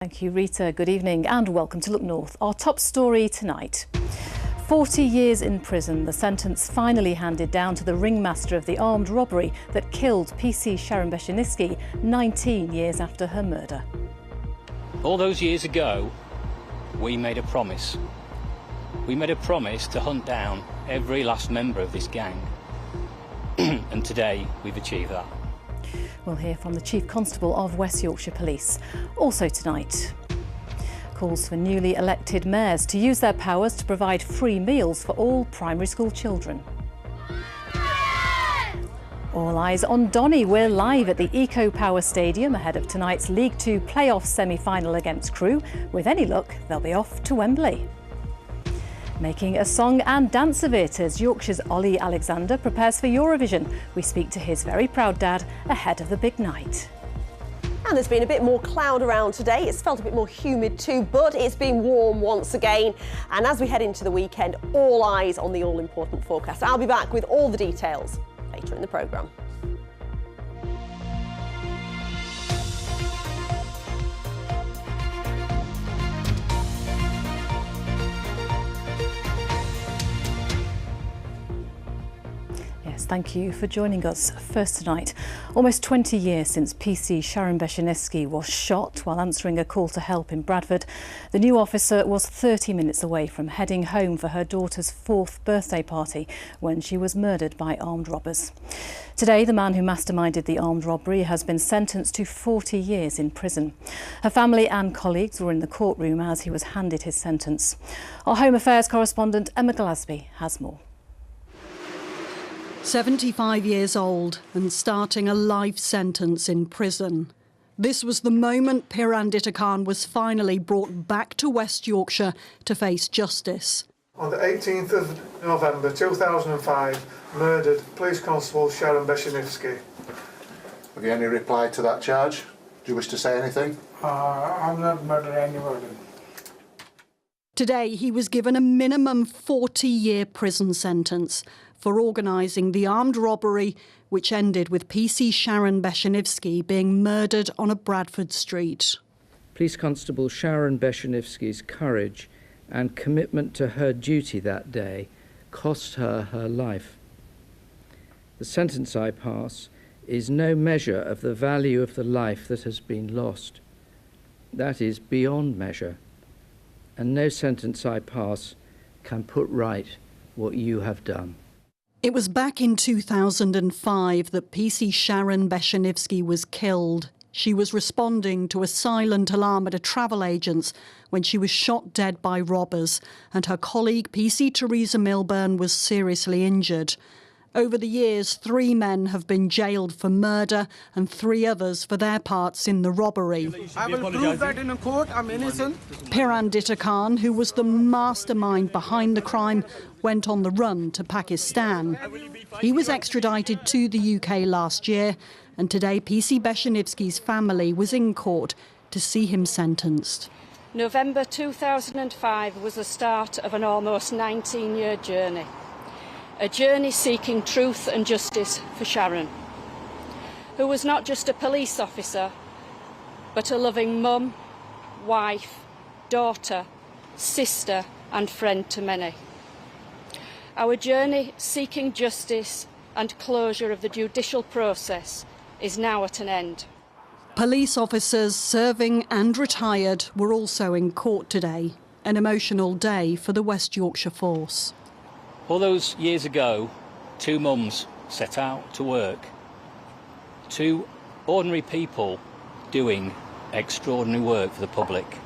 Thank you, Rita. Good evening and welcome to Look North. Our top story tonight. 40 years in prison, the sentence finally handed down to the ringmaster of the armed robbery that killed PC Sharon Beshinitsky 19 years after her murder. All those years ago, we made a promise. We made a promise to hunt down every last member of this gang. And today, we've achieved that. We'll hear from the Chief Constable of West Yorkshire Police. Also tonight, calls for newly elected mayors to use their powers to provide free meals for all primary school children. All eyes on Donny. We're live at the Eco Power Stadium ahead of tonight's League Two playoff semi-final against Crewe. With any luck, they'll be off to Wembley. Making a song and dance of it as Yorkshire's Ollie Alexander prepares for Eurovision. We speak to his very proud dad ahead of the big night. And there's been a bit more cloud around today. It's felt a bit more humid too, but it's been warm once again. And as we head into the weekend, all eyes on the all-important forecast. I'll be back with all the details later in the programme. Thank you for joining us. First tonight, almost 20 years since PC Sharon Beshinitsky was shot while answering a call to help in Bradford. The new officer was 30 minutes away from heading home for her daughter's 4th birthday party when she was murdered by armed robbers. Today, the man who masterminded the armed robbery has been sentenced to 40 years in prison. Her family and colleagues were in the courtroom as he was handed his sentence. Our Home Affairs correspondent Emma Glasby has more. 75 years old and starting a life sentence in prison. This was the moment Pirandita Khan was finally brought back to West Yorkshire to face justice. On the 18th of November 2005, murdered Police Constable Sharon Beshinitsky. Have you any reply to that charge? Do you wish to say anything? I'm not murdering anybody. Today he was given a minimum 40-year prison sentence for organising the armed robbery which ended with PC Sharon Beshinitsky being murdered on a Bradford street. Police Constable Sharon Beshinitsky's courage and commitment to her duty that day cost her her life. The sentence I pass is no measure of the value of the life that has been lost. That is beyond measure, and no sentence I pass can put right what you have done. It was back in 2005 that PC Sharon Beshinitsky was killed. She was responding to a silent alarm at a travel agent's when she was shot dead by robbers, and her colleague PC Teresa Milburn was seriously injured. Over the years, 3 men have been jailed for murder and 3 others for their parts in the robbery. I will prove that in a court. I'm innocent. Pirandita Khan, who was the mastermind behind the crime, went on the run to Pakistan. He was extradited to the UK last year, and today PC Beshinitsky's family was in court to see him sentenced. November 2005 was the start of an almost 19-year journey. A journey seeking truth and justice for Sharon, who was not just a police officer, but a loving mum, wife, daughter, sister and friend to many. Our journey seeking justice and closure of the judicial process is now at an end. Police officers serving and retired were also in court today, an emotional day for the West Yorkshire Force. All those years ago, 2 mums set out to work. 2 ordinary people doing extraordinary work for the public,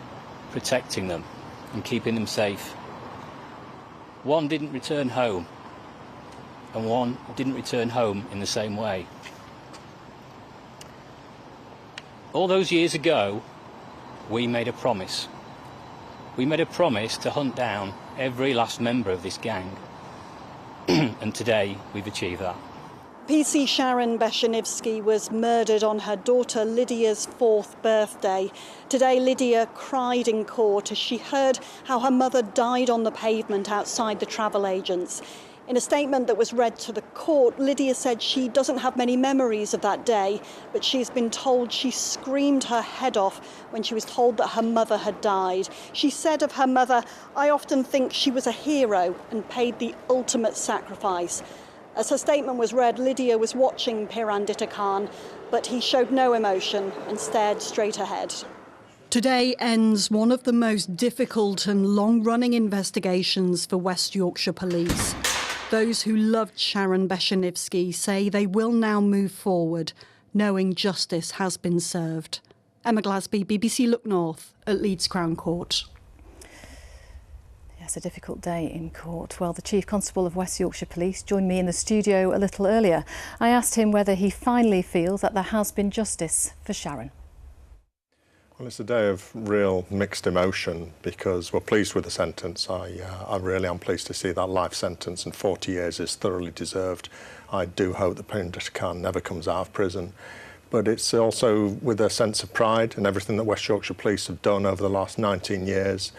protecting them and keeping them safe. 1 didn't return home, and 1 didn't return home in the same way. All those years ago, we made a promise. We made a promise to hunt down every last member of this gang. And today, we've achieved that. PC Sharon Beshinitsky was murdered on her daughter Lydia's 4th birthday. Today, Lydia cried in court as she heard how her mother died on the pavement outside the travel agent's. In a statement that was read to the court, Lydia said she doesn't have many memories of that day, but she's been told she screamed her head off when she was told that her mother had died. She said of her mother, "I often think she was a hero and paid the ultimate sacrifice." As her statement was read, Lydia was watching Pirandita Khan, but he showed no emotion and stared straight ahead. Today ends one of the most difficult and long-running investigations for West Yorkshire Police. Those who loved Sharon Beshenivsky say they will now move forward, knowing justice has been served. Emma Glasby, BBC Look North at Leeds Crown Court. Yes, a difficult day in court. Well, the Chief Constable of West Yorkshire Police joined me in the studio a little earlier. I asked him whether he finally feels that there has been justice for Sharon. Well, it's a day of real mixed emotion because we're pleased with the sentence. I really am pleased to see that life sentence, and 40 years is thoroughly deserved. I do hope that Pirandita Khan never comes out of prison. But it's also with a sense of pride in everything that West Yorkshire Police have done over the last 19 years,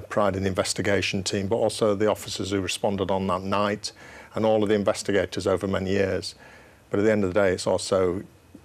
pride in the investigation team, but also the officers who responded on that night and all of the investigators over many years. But at the end of the day, it's also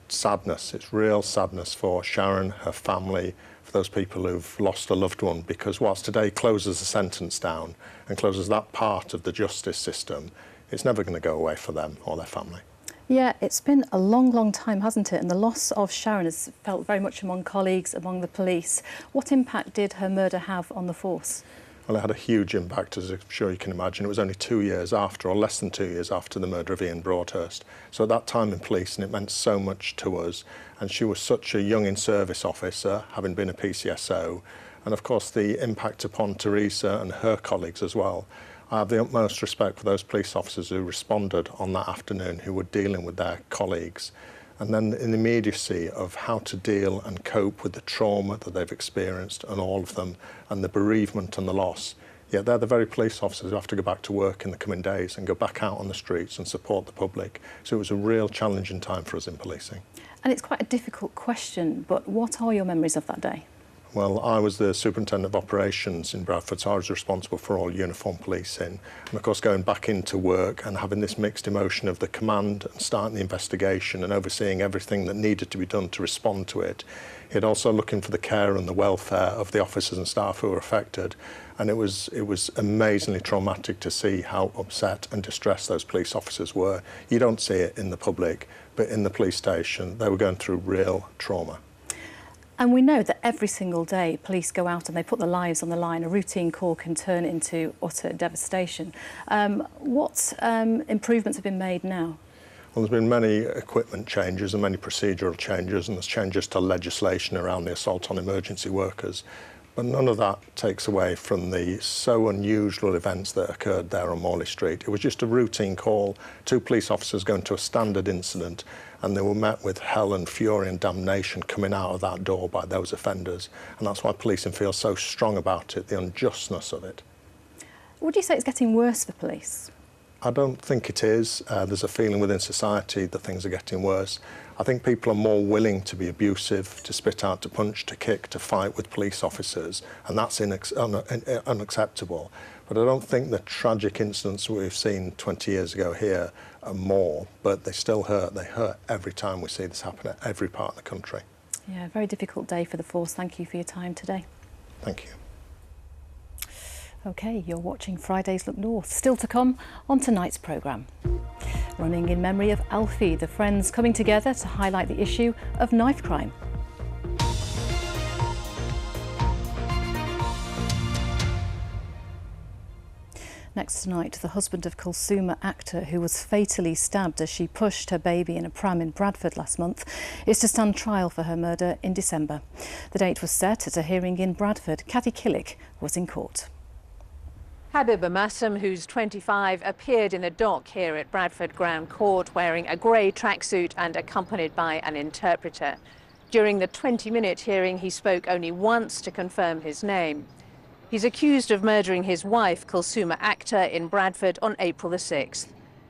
sadness. It's real sadness for Sharon, her family, for those people who've lost a loved one, because whilst today closes the sentence down and closes that part of the justice system, it's never going to go away for them or their family. Yeah, it's been a long, long time, hasn't it? And the loss of Sharon has felt very much among colleagues, among the police. What impact did her murder have on the force? Well, it had a huge impact, as I'm sure you can imagine. It was only 2 years after, or less than 2 years after, the murder of Ian Broadhurst. So at that time in police, and it meant so much to us. And she was such a young in-service officer, having been a PCSO. And of course, the impact upon Teresa and her colleagues as well. I have the utmost respect for those police officers who responded on that afternoon, who were dealing with their colleagues. And then in the immediacy of how to deal and cope with the trauma that they've experienced, and all of them, and the bereavement and the loss. Yet they're the very police officers who have to go back to work in the coming days and go back out on the streets and support the public. So it was a real challenging time for us in policing. And it's quite a difficult question, but what are your memories of that day? Well, I was the Superintendent of Operations in Bradford, so I was responsible for all uniform policing. And of course, going back into work and having this mixed emotion of the command and starting the investigation and overseeing everything that needed to be done to respond to it. It also looking for the care and the welfare of the officers and staff who were affected. And it was amazingly traumatic to see how upset and distressed those police officers were. You don't see it in the public, but in the police station, they were going through real trauma. And we know that every single day police go out and they put their lives on the line. A routine call can turn into utter devastation. What improvements have been made now? Well, there's been many equipment changes and many procedural changes, and there's changes to legislation around the assault on emergency workers. But none of that takes away from the so unusual events that occurred there on Morley Street. It was just a routine call, 2 police officers going to a standard incident, and they were met with hell and fury and damnation coming out of that door by those offenders. And that's why policing feels so strong about it, the unjustness of it. Would you say it's getting worse for police? I don't think it is. There's a feeling within society that things are getting worse. I think people are more willing to be abusive, to spit out, to punch, to kick, to fight with police officers, and that's unacceptable. But I don't think the tragic incidents we've seen 20 years ago here are more, but they still hurt. They hurt every time we see this happen at every part of the country. Yeah, a very difficult day for the force. Thank you for your time today. Thank you. OK, you're watching Friday's Look North. Still to come on tonight's programme. Running in memory of Alfie, the friends coming together to highlight the issue of knife crime. Next tonight, the husband of Kulsuma actor who was fatally stabbed as she pushed her baby in a pram in Bradford last month is to stand trial for her murder in December. The date was set at a hearing in Bradford. Kathy Killick was in court. Habib Amassam, who's 25, appeared in the dock here at Bradford Crown Court wearing a grey tracksuit and accompanied by an interpreter. During the 20-minute hearing, he spoke only once to confirm his name. He's accused of murdering his wife, Kulsuma actor, in Bradford on April the 6th.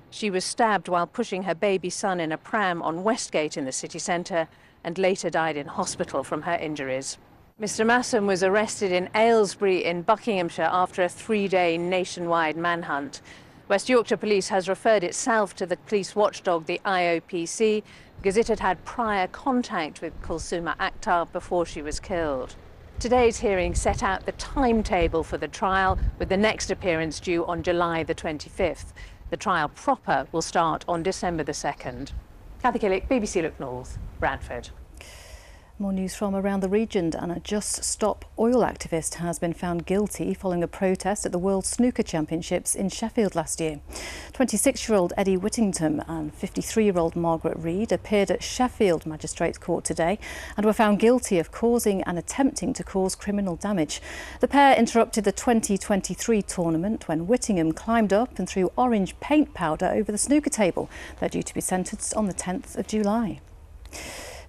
She was stabbed while pushing her baby son in a pram on Westgate in the city centre and later died in hospital from her injuries. Mr Amassam was arrested in Aylesbury in Buckinghamshire after a 3-day nationwide manhunt. West Yorkshire Police has referred itself to the police watchdog, the IOPC, because it had had prior contact with Kulsuma Akhtar before she was killed. Today's hearing set out the timetable for the trial, with the next appearance due on July the 25th. The trial proper will start on December the 2nd. Cathy Killick, BBC Look North, Bradford. More news from around the region, and a Just Stop Oil activist has been found guilty following a protest at the World Snooker Championships in Sheffield last year. 26-year-old Eddie Whittington and 53-year-old Margaret Reed appeared at Sheffield Magistrates Court today and were found guilty of causing and attempting to cause criminal damage. The pair interrupted the 2023 tournament when Whittingham climbed up and threw orange paint powder over the snooker table. They're due to be sentenced on the 10th of July.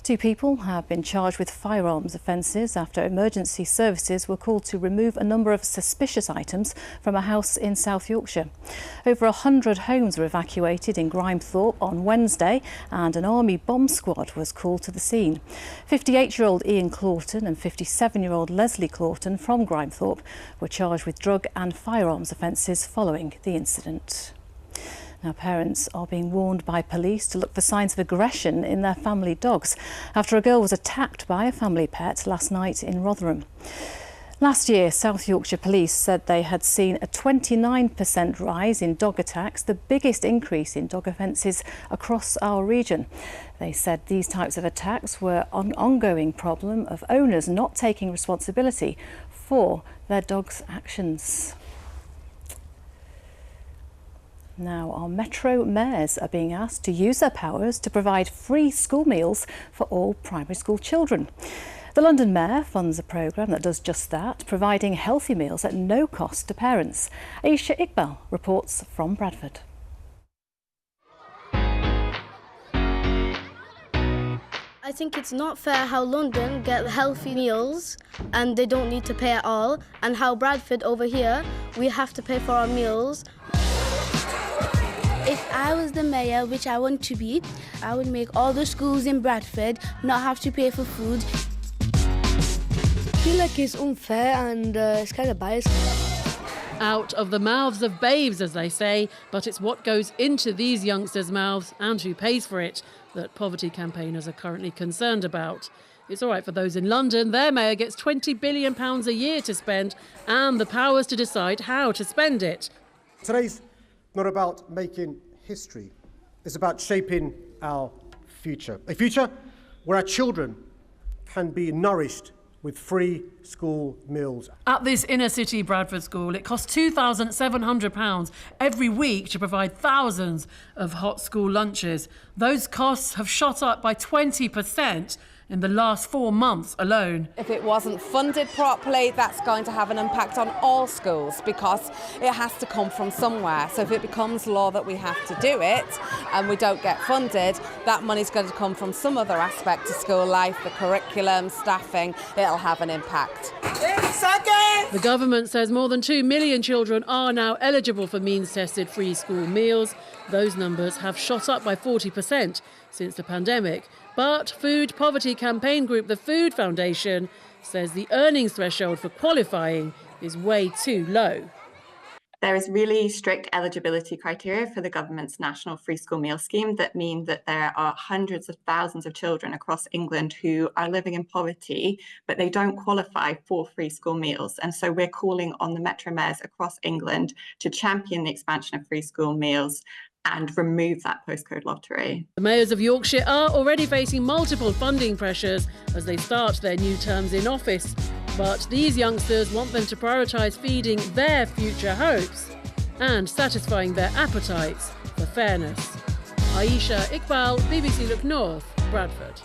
2 people have been charged with firearms offences after emergency services were called to remove a number of suspicious items from a house in South Yorkshire. Over 100 homes were evacuated in Grimethorpe on Wednesday, and an army bomb squad was called to the scene. 58-year-old Ian Clawton and 57-year-old Leslie Clawton from Grimethorpe were charged with drug and firearms offences following the incident. Now, parents are being warned by police to look for signs of aggression in their family dogs after a girl was attacked by a family pet last night in Rotherham. Last year, South Yorkshire Police said they had seen a 29% rise in dog attacks, the biggest increase in dog offences across our region. They said these types of attacks were an ongoing problem of owners not taking responsibility for their dogs' actions. Now, our Metro mayors are being asked to use their powers to provide free school meals for all primary school children. The London Mayor funds a programme that does just that, providing healthy meals at no cost to parents. Aisha Iqbal reports from Bradford. I think it's not fair how London get healthy meals and they don't need to pay at all, and how Bradford over here, we have to pay for our meals. If I was the mayor, which I want to be, I would make all the schools in Bradford not have to pay for food. I feel like it's unfair and it's kind of biased. Out of the mouths of babes, as they say, but it's what goes into these youngsters' mouths and who pays for it that poverty campaigners are currently concerned about. It's all right for those in London. Their mayor gets £20 billion a year to spend and the powers to decide how to spend it. Today's not about making history. It's about shaping our future. A future where our children can be nourished with free school meals. At this inner city Bradford school, it costs £2,700 every week to provide thousands of hot school lunches. Those costs have shot up by 20% in the last 4 months alone. If it wasn't funded properly, that's going to have an impact on all schools because it has to come from somewhere. So if it becomes law that we have to do it and we don't get funded, that money's going to come from some other aspect of school life, the curriculum, staffing. It'll have an impact. The government says more than 2 million children are now eligible for means-tested free school meals. Those numbers have shot up by 40% since the pandemic. But food poverty campaign group The Food Foundation says the earnings threshold for qualifying is way too low. There is really strict eligibility criteria for the government's national free school meal scheme that mean that there are hundreds of thousands of children across England who are living in poverty, but they don't qualify for free school meals. And so we're calling on the Metro mayors across England to champion the expansion of free school meals and remove that postcode lottery. The mayors of Yorkshire are already facing multiple funding pressures as they start their new terms in office. But these youngsters want them to prioritise feeding their future hopes and satisfying their appetites for fairness. Aisha Iqbal, BBC Look North, Bradford.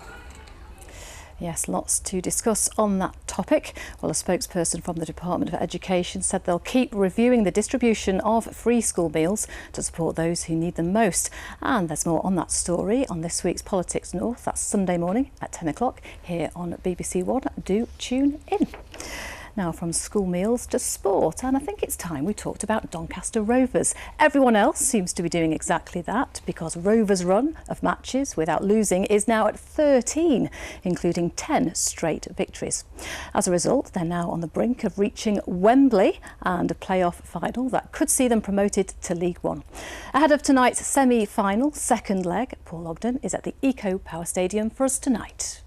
Yes, lots to discuss on that topic. Well, a spokesperson from the Department of Education said they'll keep reviewing the distribution of free school meals to support those who need them most. And there's more on that story on this week's Politics North. That's Sunday morning at 10 o'clock here on BBC One. Do tune in. Now from school meals to sport, and I think it's time we talked about Doncaster Rovers. Everyone else seems to be doing exactly that, because Rovers' run of matches without losing is now at 13, including 10 straight victories. As a result, they're now on the brink of reaching Wembley and a playoff final that could see them promoted to League One. Ahead of tonight's semi-final second leg, Paul Ogden is at the Eco Power Stadium for us tonight.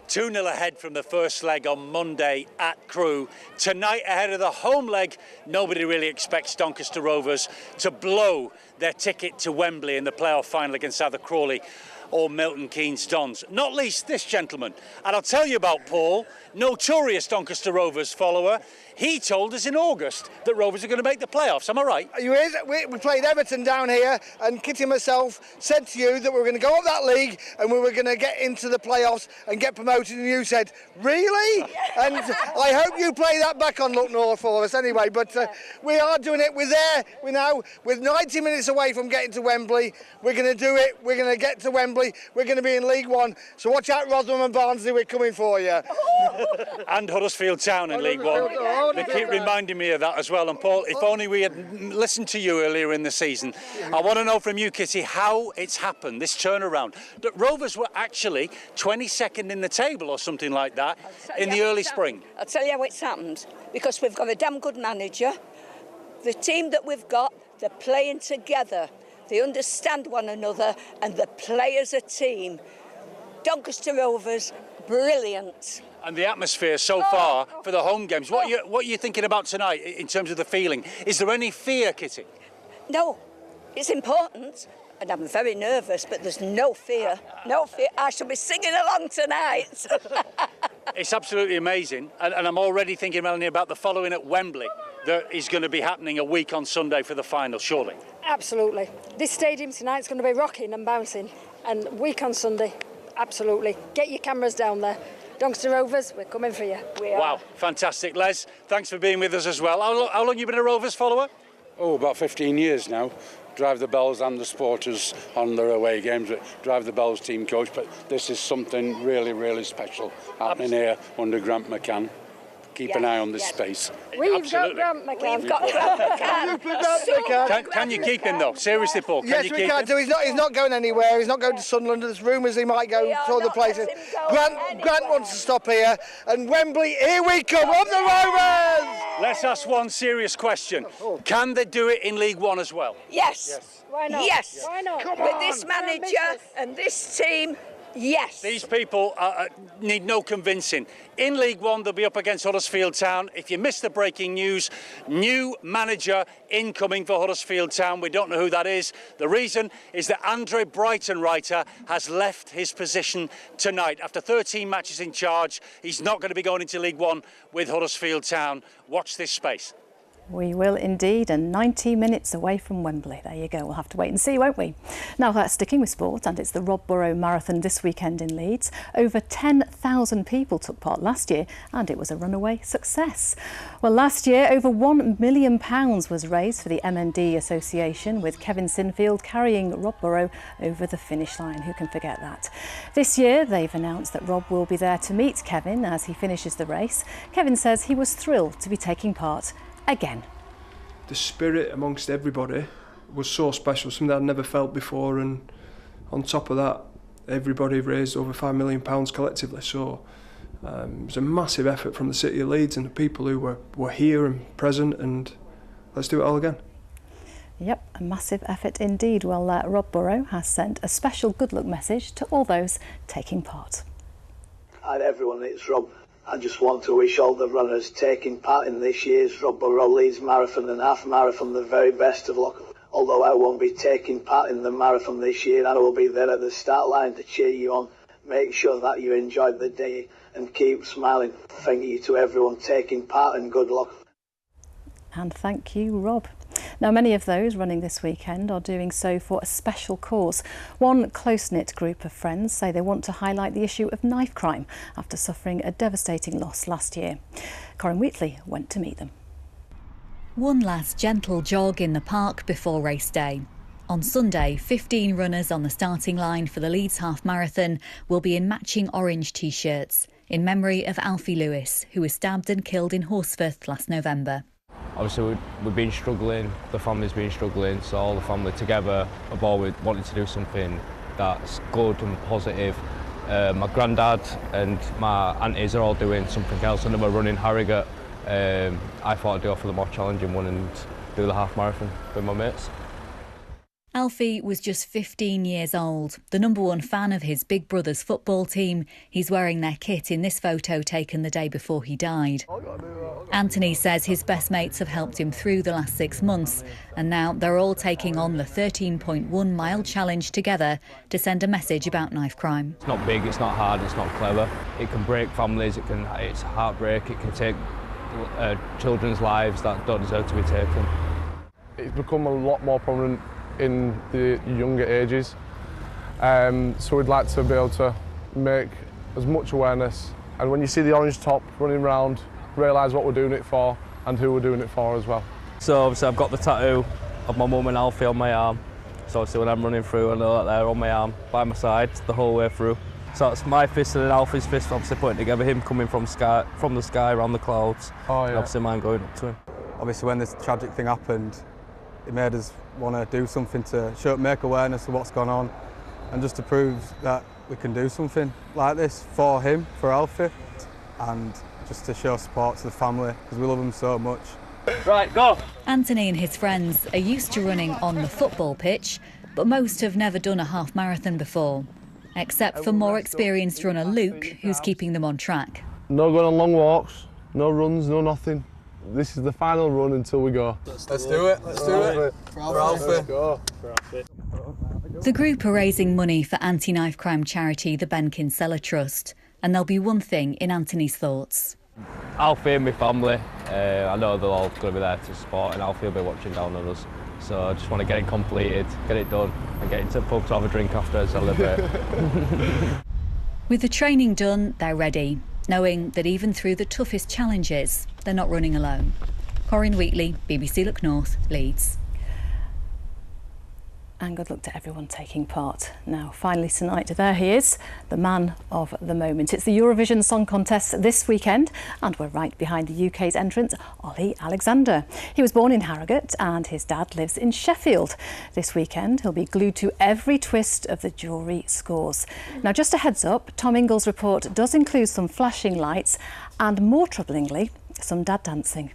2-0 ahead from the first leg on Monday at Crewe. Tonight, ahead of the home leg, nobody really expects Doncaster Rovers to blow their ticket to Wembley in the playoff final against either Crawley or Milton Keynes Dons. Not least this gentleman. And I'll tell you about Paul, notorious Doncaster Rovers follower. He told us in August that Rovers are going to make the playoffs. Am I right? We played Everton down here, and Kitty and myself said to you that we were going to go up that league and we were going to get into the playoffs and get promoted, and you said, really? And I hope you play that back on Look North for us anyway, but we are doing it. We're there. We're now, with 90 minutes away from getting to Wembley. We're going to do it. We're going to get to Wembley. We're going to be in League One. So watch out, Rotherham and Barnsley, we're coming for you. And Huddersfield Town in League One. They keep reminding me of that as well. And Paul, if only we had listened to you earlier in the season. I want to know from you, Kitty, how it's happened, this turnaround. That Rovers were actually 22nd in the table or something like that in the early spring. I'll tell you how it's happened. Because we've got a damn good manager. The team that we've got, they're playing together. They understand one another, and the players a team. Doncaster Rovers, brilliant. And the atmosphere so far for the home games. What are you thinking about tonight in terms of the feeling? Is there any fear, Kitty? No, it's important. And I'm very nervous, but there's no fear. No fear. I shall be singing along tonight. It's absolutely amazing. And I'm already thinking, Melanie, about the following at Wembley that is going to be happening a week on Sunday for the final, surely. Absolutely. This stadium tonight's going to be rocking and bouncing. And week on Sunday, absolutely. Get your cameras down there. Doncaster Rovers, we're coming for you. Wow, fantastic. Les, thanks for being with us as well. How long have you been a Rovers follower? Oh, about 15 years now. Drive the Bells and the supporters on their away games. Drive the Bells team coach, but this is something really, really special happening here under Grant McCann. Keep an eye on this space. We've got Grant McCann. We've got Grant McCann. Can you keep him though? Seriously, Paul, can you keep him? Yes, we can do. He's not going anywhere. He's not going to Sunderland. There's rumours he might go to other places. Grant wants to stop here. And Wembley, here we come, up the Rovers! Let's ask one serious question. Can they do it in League One as well? Yes. Why not? Yes. Why not? With this manager and this team, yes. These people need no convincing. In League One, they'll be up against Huddersfield Town. If you missed the breaking news, new manager incoming for Huddersfield Town. We don't know who that is. The reason is that Andre Brightonwriter has left his position tonight. After 13 matches in charge, he's not going to be going into League One with Huddersfield Town. Watch this space. We will indeed, and 90 minutes away from Wembley. There you go, we'll have to wait and see, won't we? Now, sticking with sport, and it's the Burrow Marathon this weekend in Leeds. Over 10,000 people took part last year, and it was a runaway success. Well, last year, over £1 million was raised for the MND Association, with Kevin Sinfield carrying Rob Burrow over the finish line. Who can forget that? This year, they've announced that Rob will be there to meet Kevin as he finishes the race. Kevin says he was thrilled to be taking part again. The spirit amongst everybody was so special, something I'd never felt before, and on top of that, everybody raised over £5 million collectively, so it was a massive effort from the City of Leeds and the people who were here and present, and let's do it all again. Yep, a massive effort indeed. Well, Rob Burrow has sent a special good luck message to all those taking part. Hi everyone, it's Rob. I just want to wish all the runners taking part in this year's Rob Burrow Leeds Marathon and Half Marathon the very best of luck. Although I won't be taking part in the marathon this year, I will be there at the start line to cheer you on. Make sure that you enjoy the day and keep smiling. Thank you to everyone taking part and good luck. And thank you, Rob. Now, many of those running this weekend are doing so for a special cause. One close-knit group of friends say they want to highlight the issue of knife crime after suffering a devastating loss last year. Corinne Wheatley went to meet them. One last gentle jog in the park before race day. On Sunday, 15 runners on the starting line for the Leeds Half Marathon will be in matching orange T-shirts. in memory of Alfie Lewis, who was stabbed and killed in Horsforth last November. Obviously we've been struggling, the family's been struggling, so all the family together have always wanted to do something that's good and positive. My granddad and my aunties are all doing something else, and we're running Harrogate. I thought I'd go for the more challenging one and do the half marathon with my mates. Alfie was just 15 years old, the #1 fan of his big brother's football team. He's wearing their kit in this photo taken the day before he died. Anthony says his best mates have helped him through the last 6 months, and now they're all taking on the 13.1 mile challenge together to send a message about knife crime. It's not big, it's not hard, it's not clever. It can break families, it's heartbreak, it can take children's lives that don't deserve to be taken. It's become a lot more prominent in the younger ages, so we'd like to be able to make as much awareness, and when you see the orange top running around, realise what we're doing it for and who we're doing it for as well. So obviously I've got the tattoo of my mum and Alfie on my arm, so obviously when I'm running through I know that they're on my arm by my side the whole way through. So it's my fist and then Alfie's fist obviously putting together, him coming from the sky around the clouds, and obviously mine going up to him. Obviously when this tragic thing happened, it made us want to do something to make awareness of what's gone on, and just to prove that we can do something like this for him, for Alfie, and just to show support to the family because we love him so much. Right, go! Anthony and his friends are used to running on the football pitch, but most have never done a half marathon before, except for more experienced runner Luke, who's keeping them on track. No going on long walks, no runs, no nothing. This is the final run until we go. Let's do it, let's do it. For Alfie. Go. The group are raising money for anti-knife crime charity the Ben Kinsella Trust, and there'll be one thing in Anthony's thoughts. Alfie and my family, I know they're all going to be there to support, and Alfie will be watching down on us. So I just want to get it completed, get it done, and get into the pub to have a drink after and celebrate. With the training done, they're ready, knowing that even through the toughest challenges, they're not running alone. Corinne Wheatley, BBC Look North, Leeds. And good luck to everyone taking part. Now, finally tonight, there he is, the man of the moment. It's the Eurovision Song Contest this weekend, and we're right behind the UK's entrant, Ollie Alexander. He was born in Harrogate, and his dad lives in Sheffield. This weekend, he'll be glued to every twist of the jury scores. Now, just a heads up, Tom Ingall's report does include some flashing lights and, more troublingly, some dad dancing.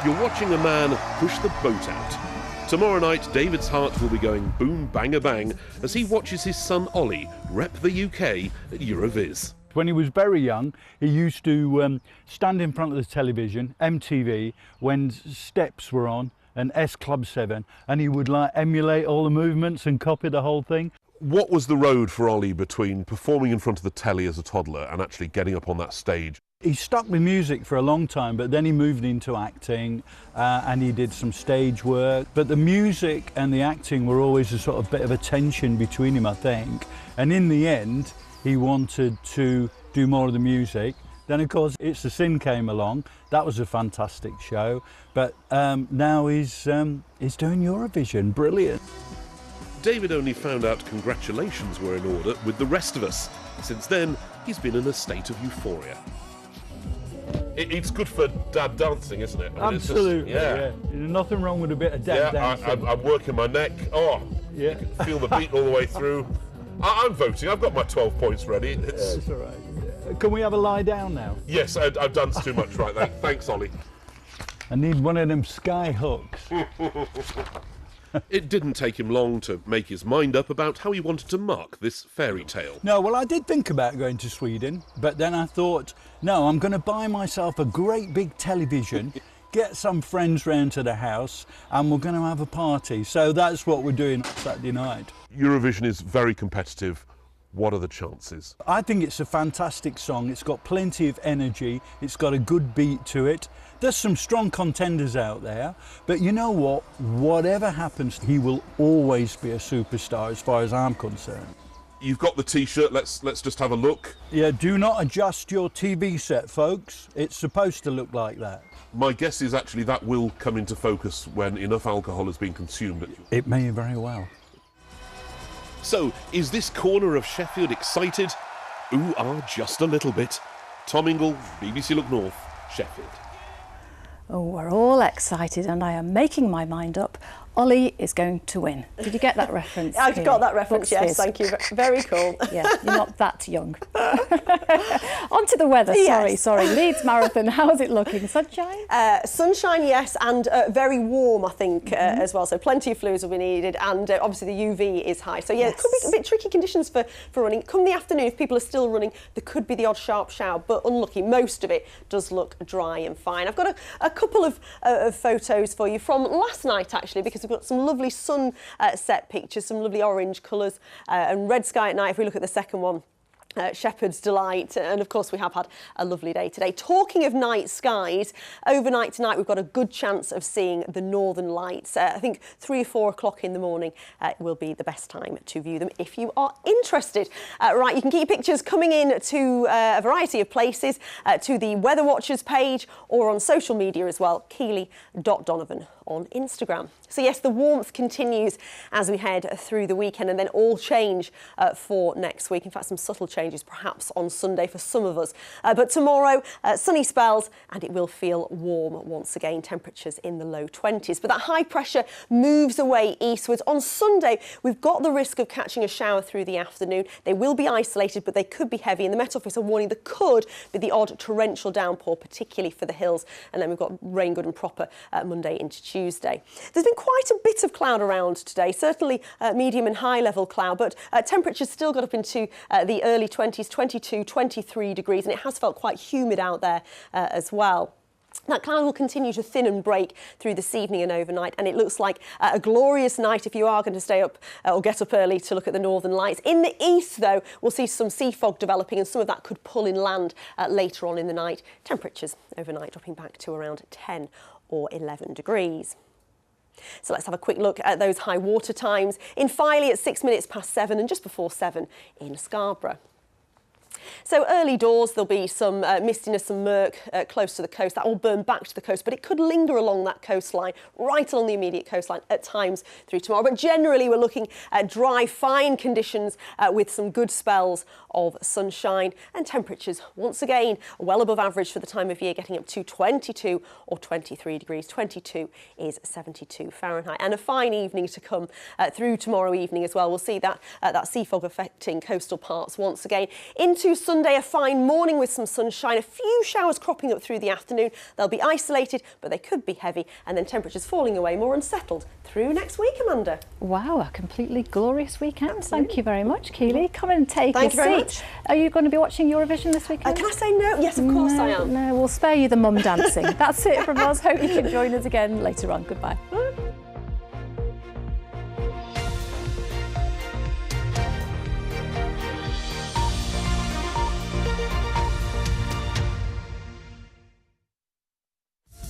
You're watching a man push the boat out. Tomorrow night, David's heart will be going boom, bang, bang as he watches his son Ollie rep the UK at Eurovision. When he was very young, he used to stand in front of the television, MTV, when Steps were on and S Club 7, and he would like emulate all the movements and copy the whole thing. What was the road for Ollie between performing in front of the telly as a toddler and actually getting up on that stage? He stuck with music for a long time, but then he moved into acting and he did some stage work. But the music and the acting were always a sort of bit of a tension between him, I think. And in the end, he wanted to do more of the music. Then, of course, It's a Sin came along. That was a fantastic show. But now he's doing Eurovision. Brilliant. David only found out congratulations were in order with the rest of us. Since then, he's been in a state of euphoria. It's good for dad dancing, isn't it? I mean, Absolutely, it's just, yeah. Nothing wrong with a bit of dad dancing. I'm working my neck. Oh, yeah. You can feel the beat all the way through. I'm voting. I've got my 12 points ready. It's all right. Yeah. Can we have a lie down now? Yes, I've danced too much right there. Thanks, Ollie. I need one of them sky hooks. It didn't take him long to make his mind up about how he wanted to mark this fairy tale. No, well, I did think about going to Sweden, but then I thought, no, I'm going to buy myself a great big television, get some friends round to the house, and we're going to have a party. So that's what we're doing Saturday night. Eurovision is very competitive. What are the chances? I think it's a fantastic song. It's got plenty of energy. It's got a good beat to it. There's some strong contenders out there, but you know what? Whatever happens, he will always be a superstar as far as I'm concerned. You've got the T-shirt. Let's just have a look. Yeah, do not adjust your TV set, folks. It's supposed to look like that. My guess is actually that will come into focus when enough alcohol has been consumed. It may very well. So, is this corner of Sheffield excited? Just a little bit. Tom Ingle, BBC Look North, Sheffield. Oh, we're all excited and I am making my mind up. Ollie is going to win. Did you get that reference? I've got that reference, Bucks yes, fizz. thank you. Very cool. Yeah, you're not that young. On to the weather, sorry. Leeds Marathon, how's it looking? Sunshine? Sunshine, yes, and very warm, I think, as well. So plenty of fluids will be needed, and obviously the UV is high. So, yeah, It could be a bit tricky conditions for running. Come the afternoon, if people are still running, there could be the odd sharp shower, but unlucky. Most of it does look dry and fine. I've got a couple of photos for you from last night, actually, because we've got some lovely sunset pictures, some lovely orange colours and red sky at night. If we look at the second one, Shepherd's Delight, and of course we have had a lovely day today. Talking of night skies, overnight tonight we've got a good chance of seeing the Northern Lights. I think 3 or 4 o'clock in the morning will be the best time to view them if you are interested. Right, you can keep pictures coming in to a variety of places, to the Weather Watchers page or on social media as well, Keeley.Donovan on Instagram. So yes, the warmth continues as we head through the weekend, and then all change for next week. In fact, some subtle changes perhaps on Sunday for some of us. But tomorrow, sunny spells, and it will feel warm once again, temperatures in the low 20s. But that high pressure moves away eastwards. On Sunday, we've got the risk of catching a shower through the afternoon. They will be isolated, but they could be heavy. And the Met Office are warning there could be the odd torrential downpour, particularly for the hills. And then we've got rain good and proper Monday into Tuesday. There's been quite a bit of cloud around today, certainly medium and high level cloud, but temperatures still got up into the early 20s, 22, 23 degrees, and it has felt quite humid out there as well. That cloud will continue to thin and break through this evening and overnight, and it looks like a glorious night if you are going to stay up or get up early to look at the Northern Lights. In the east, though, we'll see some sea fog developing, and some of that could pull inland later on in the night. Temperatures overnight dropping back to around 10 or 11 degrees. So let's have a quick look at those high water times. In Filey at 6 minutes past 7 and just before 7 in Scarborough. So early doors, there'll be some mistiness, some murk close to the coast. That will burn back to the coast, but it could linger along that coastline, right along the immediate coastline at times through tomorrow. But generally, we're looking at dry, fine conditions with some good spells of sunshine, and temperatures, once again, well above average for the time of year, getting up to 22 or 23 degrees. 22 is 72 Fahrenheit. And a fine evening to come through tomorrow evening as well. We'll see that sea fog affecting coastal parts once again. Into Sunday, a fine morning with some sunshine, a few showers cropping up through the afternoon. They'll be isolated, but they could be heavy, and then temperatures falling away more unsettled through next week, Amanda. Wow, a completely glorious weekend. Absolutely. Thank you very much, Keeley. Come and take a seat. Thank you very much. Are you going to be watching Eurovision this weekend? Can I say no? Yes, of course I am. No, we'll spare you the mum dancing. That's it from us. Hope you can join us again later on. Goodbye.